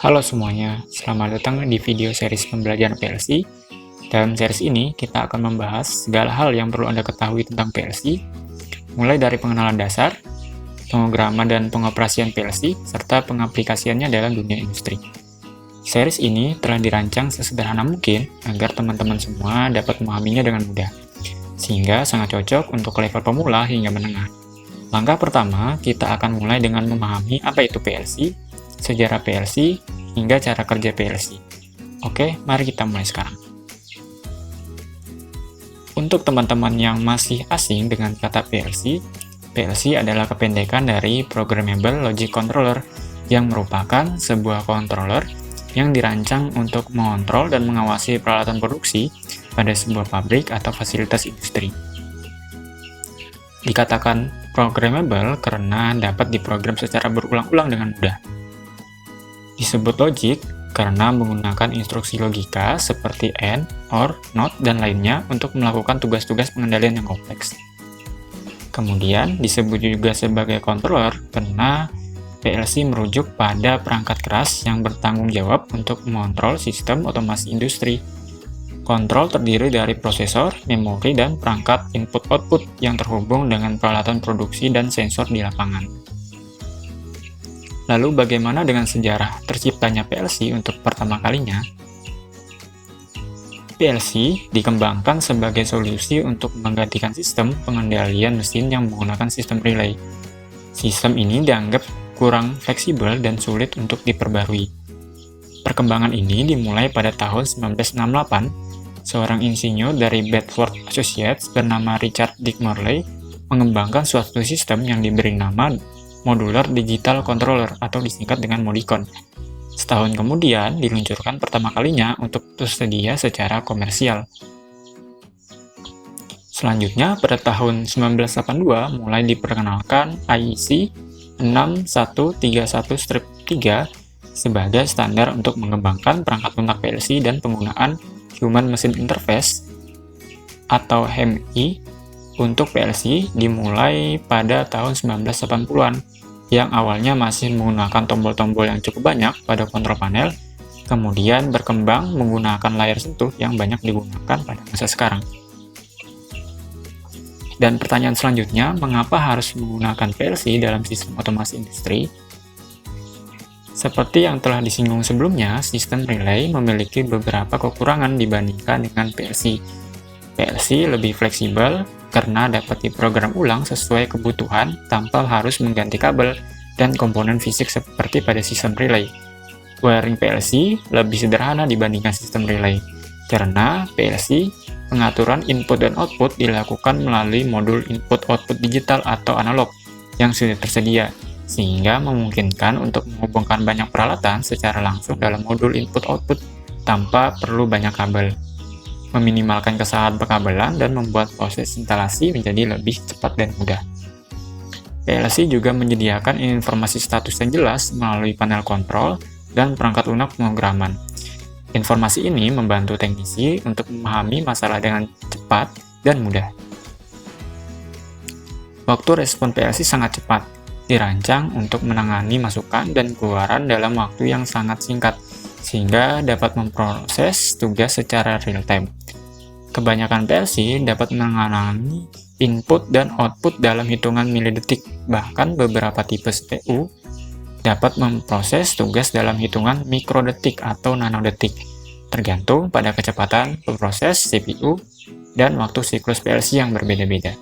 Halo semuanya, selamat datang di video series pembelajaran PLC. Dalam series ini, kita akan membahas segala hal yang perlu Anda ketahui tentang PLC, mulai dari pengenalan dasar, pemrograman dan pengoperasian PLC, serta pengaplikasiannya dalam dunia industri. Series ini telah dirancang sesederhana mungkin agar teman-teman semua dapat memahaminya dengan mudah, sehingga sangat cocok untuk level pemula hingga menengah. Langkah pertama, kita akan mulai dengan memahami apa itu PLC, sejarah PLC, hingga cara kerja PLC. Oke, mari kita mulai sekarang. Untuk teman-teman yang masih asing dengan kata PLC, PLC adalah kependekan dari Programmable Logic Controller, yang merupakan sebuah controller yang dirancang untuk mengontrol dan mengawasi peralatan produksi pada sebuah pabrik atau fasilitas industri. Dikatakan programmable karena dapat diprogram secara berulang-ulang dengan mudah. Disebut logic karena menggunakan instruksi logika seperti AND, OR, NOT, dan lainnya untuk melakukan tugas-tugas pengendalian yang kompleks. Kemudian disebut juga sebagai controller karena PLC merujuk pada perangkat keras yang bertanggung jawab untuk mengontrol sistem otomasi industri. Kontrol terdiri dari prosesor, memori, dan perangkat input-output yang terhubung dengan peralatan produksi dan sensor di lapangan. Lalu bagaimana dengan sejarah terciptanya PLC untuk pertama kalinya? PLC dikembangkan sebagai solusi untuk menggantikan sistem pengendalian mesin yang menggunakan sistem relay. Sistem ini dianggap kurang fleksibel dan sulit untuk diperbarui. Perkembangan ini dimulai pada tahun 1968, seorang insinyur dari Bedford Associates bernama Richard Dick Morley mengembangkan suatu sistem yang diberi nama Modular Digital Controller atau disingkat dengan Modicon. Setahun kemudian diluncurkan pertama kalinya untuk tersedia secara komersial. Selanjutnya, pada tahun 1982 mulai diperkenalkan IEC 6131-3 sebagai standar untuk mengembangkan perangkat lunak PLC dan penggunaan Human Machine Interface atau HMI untuk PLC dimulai pada tahun 1980-an, yang awalnya masih menggunakan tombol-tombol yang cukup banyak pada kontrol panel, kemudian berkembang menggunakan layar sentuh yang banyak digunakan pada masa sekarang. Dan pertanyaan selanjutnya, mengapa harus menggunakan PLC dalam sistem otomasi industri? Seperti yang telah disinggung sebelumnya, sistem relay memiliki beberapa kekurangan dibandingkan dengan PLC. PLC lebih fleksibel karena dapat diprogram ulang sesuai kebutuhan tanpa harus mengganti kabel dan komponen fisik seperti pada sistem relay. Wiring PLC lebih sederhana dibandingkan sistem relay, karena PLC pengaturan input dan output dilakukan melalui modul input-output digital atau analog yang sudah tersedia, sehingga memungkinkan untuk menghubungkan banyak peralatan secara langsung dalam modul input-output tanpa perlu banyak kabel, meminimalkan kesalahan pekabelan dan membuat proses instalasi menjadi lebih cepat dan mudah. PLC juga menyediakan informasi status yang jelas melalui panel kontrol dan perangkat lunak pemrograman. Informasi ini membantu teknisi untuk memahami masalah dengan cepat dan mudah. Waktu respon PLC sangat cepat, dirancang untuk menangani masukan dan keluaran dalam waktu yang sangat singkat, sehingga dapat memproses tugas secara real-time. Kebanyakan PLC dapat menangani input dan output dalam hitungan milidetik, bahkan beberapa tipe CPU dapat memproses tugas dalam hitungan mikrodetik atau nanodetik, tergantung pada kecepatan pemproses CPU dan waktu siklus PLC yang berbeda-beda.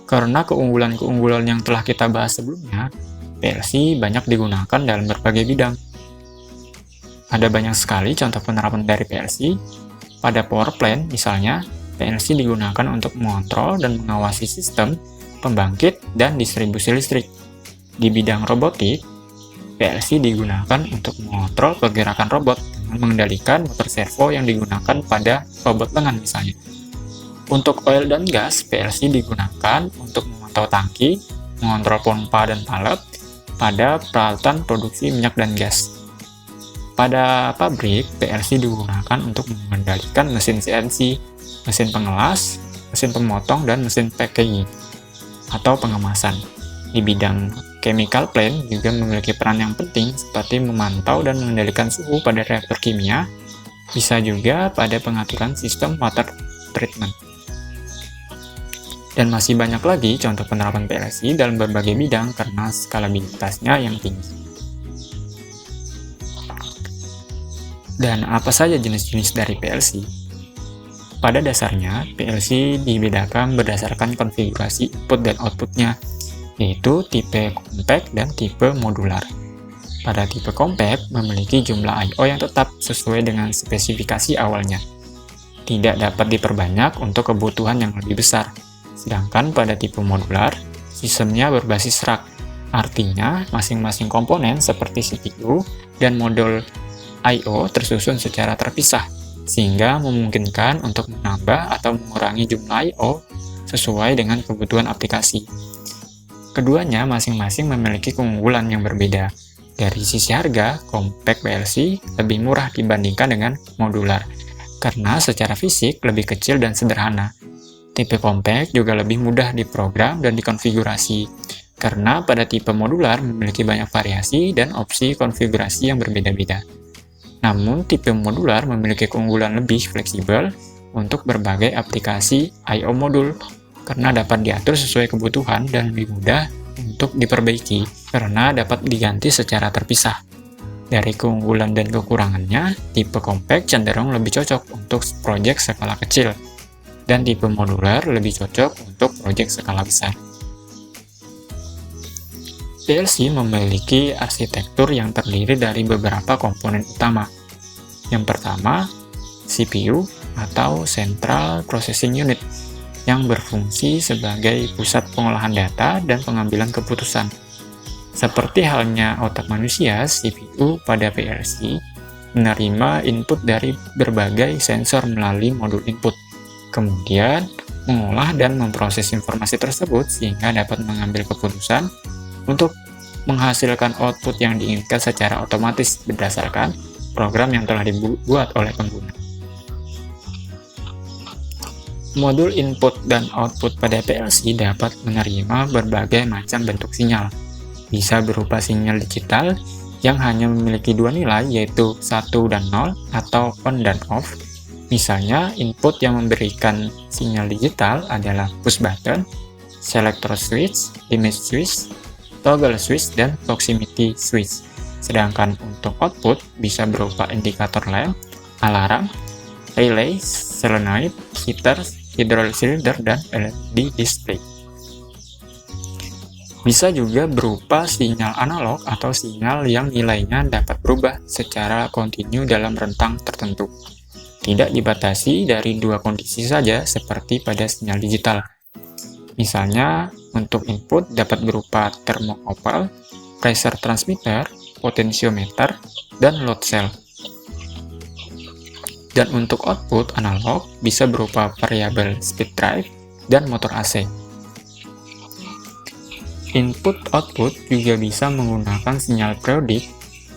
Karena keunggulan-keunggulan yang telah kita bahas sebelumnya, PLC banyak digunakan dalam berbagai bidang. Ada banyak sekali contoh penerapan dari PLC. Pada power plant, misalnya, PLC digunakan untuk mengontrol dan mengawasi sistem, pembangkit, dan distribusi listrik. Di bidang robotik, PLC digunakan untuk mengontrol pergerakan robot dengan mengendalikan motor servo yang digunakan pada robot lengan misalnya. Untuk oil dan gas, PLC digunakan untuk memantau tangki, mengontrol pompa dan palet pada peralatan produksi minyak dan gas. Pada pabrik, PLC digunakan untuk mengendalikan mesin CNC, mesin pengelas, mesin pemotong, dan mesin packaging atau pengemasan. Di bidang Chemical plant juga memiliki peran yang penting seperti memantau dan mengendalikan suhu pada reaktor kimia, bisa juga pada pengaturan sistem water treatment. Dan masih banyak lagi contoh penerapan PLC dalam berbagai bidang karena skalabilitasnya yang tinggi. Dan apa saja jenis-jenis dari PLC? Pada dasarnya, PLC dibedakan berdasarkan konfigurasi input dan outputnya, yaitu tipe compact dan tipe modular. Pada tipe compact memiliki jumlah I/O yang tetap sesuai dengan spesifikasi awalnya. Tidak dapat diperbanyak untuk kebutuhan yang lebih besar. Sedangkan pada tipe modular, sistemnya berbasis rack. Artinya, masing-masing komponen seperti CPU dan modul I/O tersusun secara terpisah, sehingga memungkinkan untuk menambah atau mengurangi jumlah I/O sesuai dengan kebutuhan aplikasi. Keduanya masing-masing memiliki keunggulan yang berbeda. Dari sisi harga, compact PLC lebih murah dibandingkan dengan modular, karena secara fisik lebih kecil dan sederhana. Tipe compact juga lebih mudah diprogram dan dikonfigurasi, karena pada tipe modular memiliki banyak variasi dan opsi konfigurasi yang berbeda-beda. Namun, tipe modular memiliki keunggulan lebih fleksibel untuk berbagai aplikasi I/O modul, karena dapat diatur sesuai kebutuhan dan lebih mudah untuk diperbaiki, karena dapat diganti secara terpisah. Dari keunggulan dan kekurangannya, tipe compact cenderung lebih cocok untuk proyek skala kecil, dan tipe modular lebih cocok untuk proyek skala besar. PLC memiliki arsitektur yang terdiri dari beberapa komponen utama. Yang pertama, CPU atau Central Processing Unit, yang berfungsi sebagai pusat pengolahan data dan pengambilan keputusan. Seperti halnya otak manusia, CPU pada PLC menerima input dari berbagai sensor melalui modul input, kemudian mengolah dan memproses informasi tersebut sehingga dapat mengambil keputusan untuk menghasilkan output yang diinginkan secara otomatis berdasarkan program yang telah dibuat oleh pengguna. Modul input dan output pada PLC dapat menerima berbagai macam bentuk sinyal. Bisa berupa sinyal digital yang hanya memiliki dua nilai, yaitu 1 dan 0 atau on dan off. Misalnya, input yang memberikan sinyal digital adalah push button, selector switch, image switch, toggle switch, dan proximity switch. Sedangkan untuk output bisa berupa indikator lamp, alarm, relay, solenoid, heater, hydraulic cylinder, dan LED display. Bisa juga berupa sinyal analog atau sinyal yang nilainya dapat berubah secara kontinu dalam rentang tertentu. Tidak dibatasi dari dua kondisi saja seperti pada sinyal digital. Misalnya, untuk input dapat berupa thermocouple, pressure transmitter, potentiometer, dan load cell. Dan untuk output analog bisa berupa variable speed drive dan motor AC. Input-output juga bisa menggunakan sinyal periodik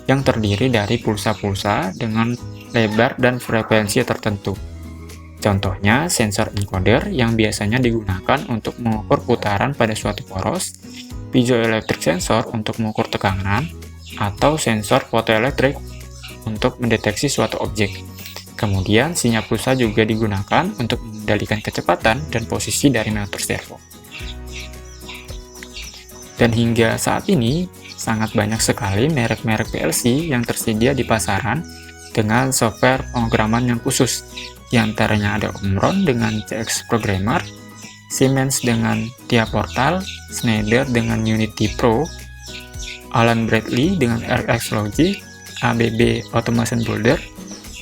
yang terdiri dari pulsa-pulsa dengan lebar dan frekuensi tertentu. Contohnya, sensor encoder yang biasanya digunakan untuk mengukur putaran pada suatu poros, piezoelectric sensor untuk mengukur tekanan, atau sensor photoelektrik untuk mendeteksi suatu objek. Kemudian, sinyal pulsa juga digunakan untuk mengendalikan kecepatan dan posisi dari motor servo. Dan hingga saat ini, sangat banyak sekali merek-merek PLC yang tersedia di pasaran dengan software pemrograman yang khusus. Di antaranya ada Omron dengan CX Programmer, Siemens dengan TIA Portal, Schneider dengan Unity Pro, Allen Bradley dengan RX Logic, ABB Automation Builder,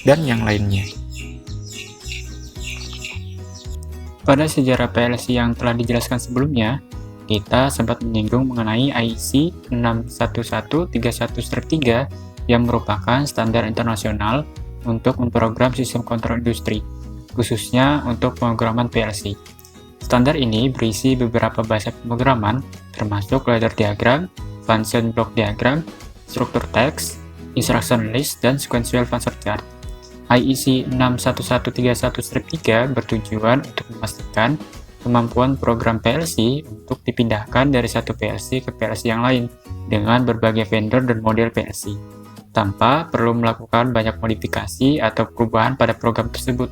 dan yang lainnya. Pada sejarah PLC yang telah dijelaskan sebelumnya, kita sempat menyinggung mengenai IEC 61131-3 yang merupakan standar internasional untuk memprogram sistem kontrol industri, khususnya untuk pemrograman PLC. Standar ini berisi beberapa bahasa pemrograman, termasuk ladder diagram, function block diagram, struktur teks, instruction list, dan sequential function chart. IEC 61131-3 bertujuan untuk memastikan kemampuan program PLC untuk dipindahkan dari satu PLC ke PLC yang lain dengan berbagai vendor dan model PLC, tanpa perlu melakukan banyak modifikasi atau perubahan pada program tersebut,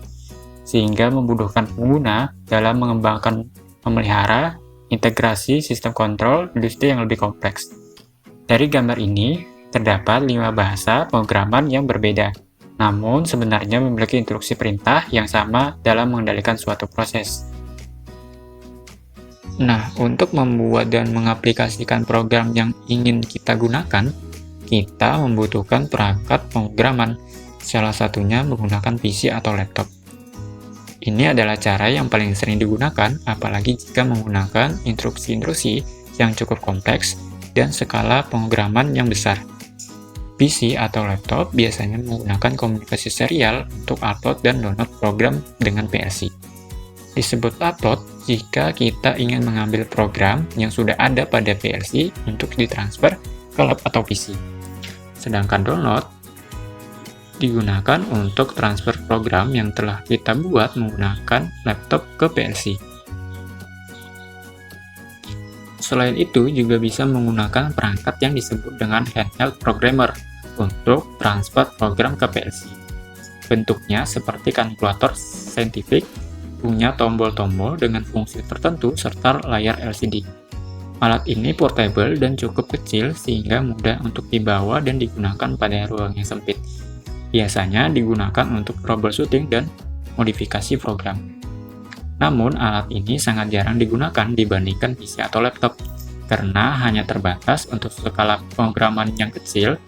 sehingga memudahkan pengguna dalam mengembangkan, memelihara, integrasi sistem kontrol industri yang lebih kompleks. Dari gambar ini, terdapat 5 bahasa pemrograman yang berbeda, namun sebenarnya memiliki instruksi perintah yang sama dalam mengendalikan suatu proses. Nah, untuk membuat dan mengaplikasikan program yang ingin kita gunakan, kita membutuhkan perangkat pemrograman, salah satunya menggunakan PC atau laptop. Ini adalah cara yang paling sering digunakan, apalagi jika menggunakan instruksi-instruksi yang cukup kompleks dan skala pemrograman yang besar. PC atau laptop biasanya menggunakan komunikasi serial untuk upload dan download program dengan PLC. Disebut upload jika kita ingin mengambil program yang sudah ada pada PLC untuk ditransfer ke lab atau PC. Sedangkan download digunakan untuk transfer program yang telah kita buat menggunakan laptop ke PLC. Selain itu, juga bisa menggunakan perangkat yang disebut dengan handheld programmer untuk transfer program ke PLC. Bentuknya seperti kalkulator saintifik, punya tombol-tombol dengan fungsi tertentu serta layar LCD. Alat ini portable dan cukup kecil sehingga mudah untuk dibawa dan digunakan pada ruang yang sempit. Biasanya digunakan untuk troubleshooting dan modifikasi program. Namun, alat ini sangat jarang digunakan dibandingkan PC atau laptop, karena hanya terbatas untuk skala pemrograman yang kecil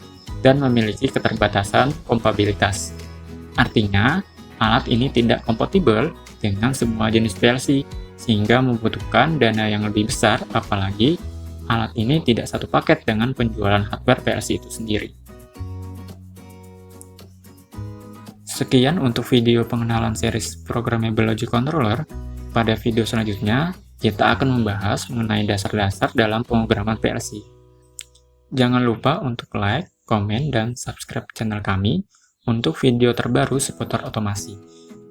dan memiliki keterbatasan kompatibilitas. Artinya, alat ini tidak kompatibel dengan semua jenis PLC, sehingga membutuhkan dana yang lebih besar, apalagi alat ini tidak satu paket dengan penjualan hardware PLC itu sendiri. Sekian untuk video pengenalan series Programmable Logic Controller. Pada video selanjutnya, kita akan membahas mengenai dasar-dasar dalam pemrograman PLC. Jangan lupa untuk like, komen, dan subscribe channel kami untuk video terbaru seputar otomasi.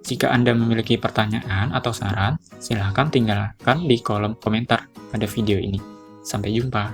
Jika Anda memiliki pertanyaan atau saran, silakan tinggalkan di kolom komentar pada video ini. Sampai jumpa.